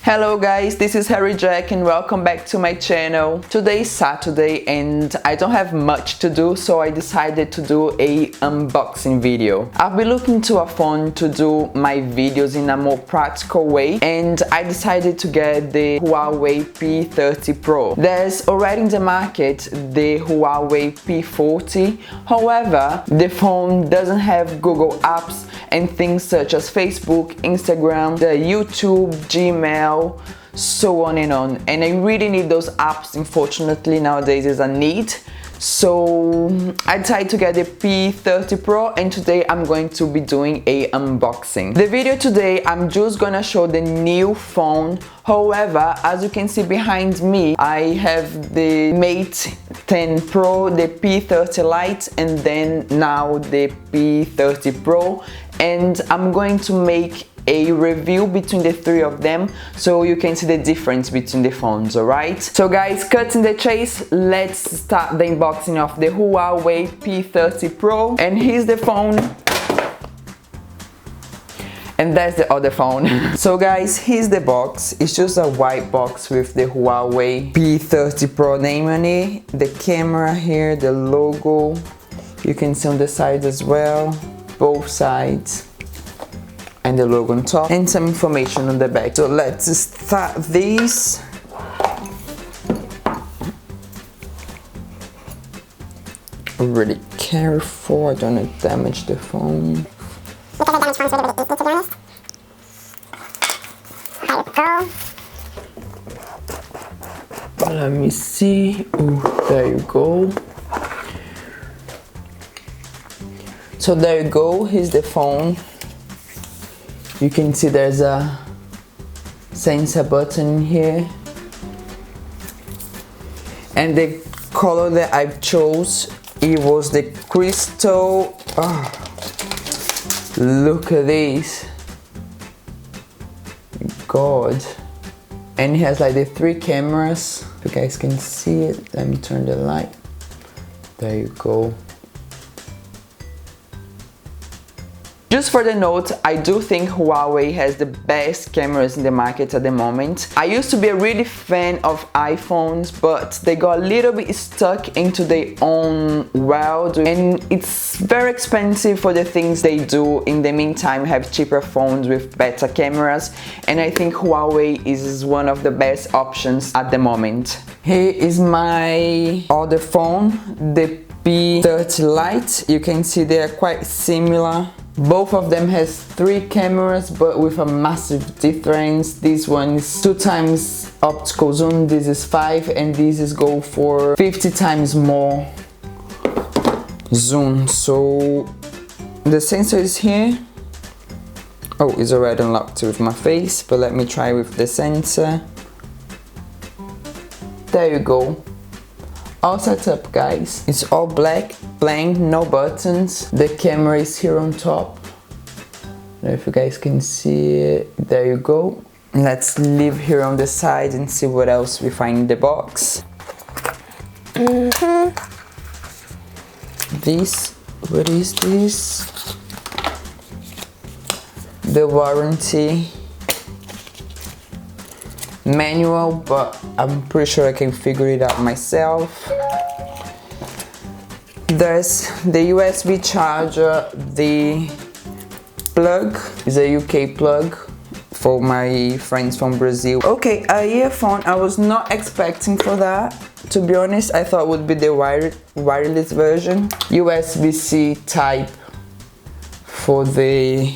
Hello guys, this is Harry Jack and welcome back to my channel. Today is Saturday and I don't have much to do, so I decided to do a unboxing video. I've been looking to a phone to do my videos in a more practical way, and I decided to get the Huawei P30 Pro. There's already in the market the Huawei P40, however, the phone doesn't have Google Apps and things such as Facebook, Instagram, the YouTube, Gmail, so on and on, and I really need those apps. Unfortunately nowadays is a need, so I decided to get the P30 Pro, and today I'm going to be doing a unboxing. The video today I'm just gonna show the new phone. However, as you can see behind me, I have the Mate 10 Pro, the P30 Lite, and then now the P30 Pro, and I'm going to make a review between the three of them so you can see the difference between the phones, alright? So guys, cutting the chase, let's start the unboxing of the Huawei P30 Pro, and here's the phone. And that's the other phone. So guys, here's the box. It's just a white box with the Huawei P30 Pro name on it. The camera here, the logo. You can see on the side as well, both sides. And the logo on top, and some information on the back. So let's start this. Really careful, I don't want to damage the phone. Because I damage phones really easy, to be honest. There you go. Let me see. Oh, there you go. So there you go, here's the phone. You can see there's a sensor button here, and the color that I chose, it was the crystal. Look at this, God. And it has like the three cameras, if you guys can see it. Let me turn the light. There you go. Just for the note, I do think Huawei has the best cameras in the market at the moment. I used to be a really fan of iPhones, but they got a little bit stuck into their own world, and it's very expensive for the things they do. In the meantime, have cheaper phones with better cameras, and I think Huawei is one of the best options at the moment. Here is my other phone, the P30 Lite. You can see they are quite similar. Both of them has three cameras, but with a massive difference. This one is 2 times optical zoom, this is 5, and this is go for 50 times more zoom. So the sensor is here. Oh, it's already unlocked with my face, but let me try with the sensor. There you go. All set up, guys. It's all black, blank, no buttons. The camera is here on top. I don't know if you guys can see it. There you go. Let's leave here on the side and see what else we find in the box. This, what is this? The warranty manual, but I'm pretty sure I can figure it out myself. There's the USB charger, the plug is a UK plug for my friends from Brazil. Okay, a earphone. I was not expecting for that, to be honest. I thought it would be the wireless version. USB-C type for the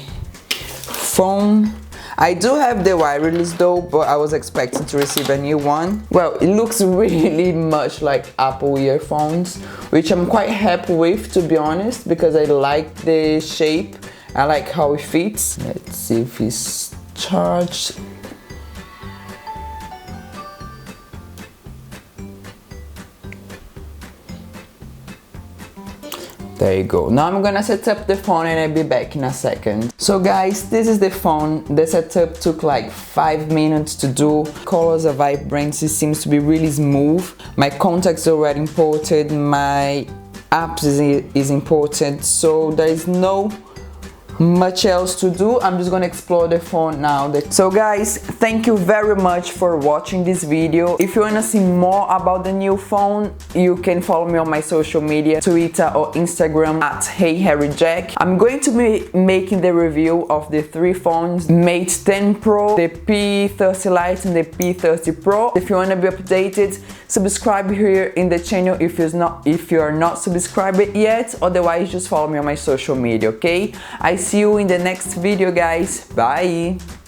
phone. I do have the wireless though, but I was expecting to receive a new one. Well, it looks really much like Apple earphones, which I'm quite happy with, to be honest, because I like the shape. I like how it fits. Let's see if it's charged. There you go. Now I'm gonna set up the phone and I'll be back in a second. So guys, this is the phone. The setup took like 5 minutes to do. Colors are vibrant, it seems to be really smooth. My contacts are already imported, my apps is imported, so there is no much else to do. I'm just gonna explore the phone now. So guys, thank you very much for watching this video. If you wanna see more about the new phone, you can follow me on my social media, Twitter or Instagram at HeyHarryJack. I'm going to be making the review of the three phones, Mate 10 Pro, the P30 Lite and the P30 Pro. If you wanna be updated, subscribe here in the channel if you are not subscribed yet. Otherwise, just follow me on my social media, okay? I see you in the next video, guys. Bye!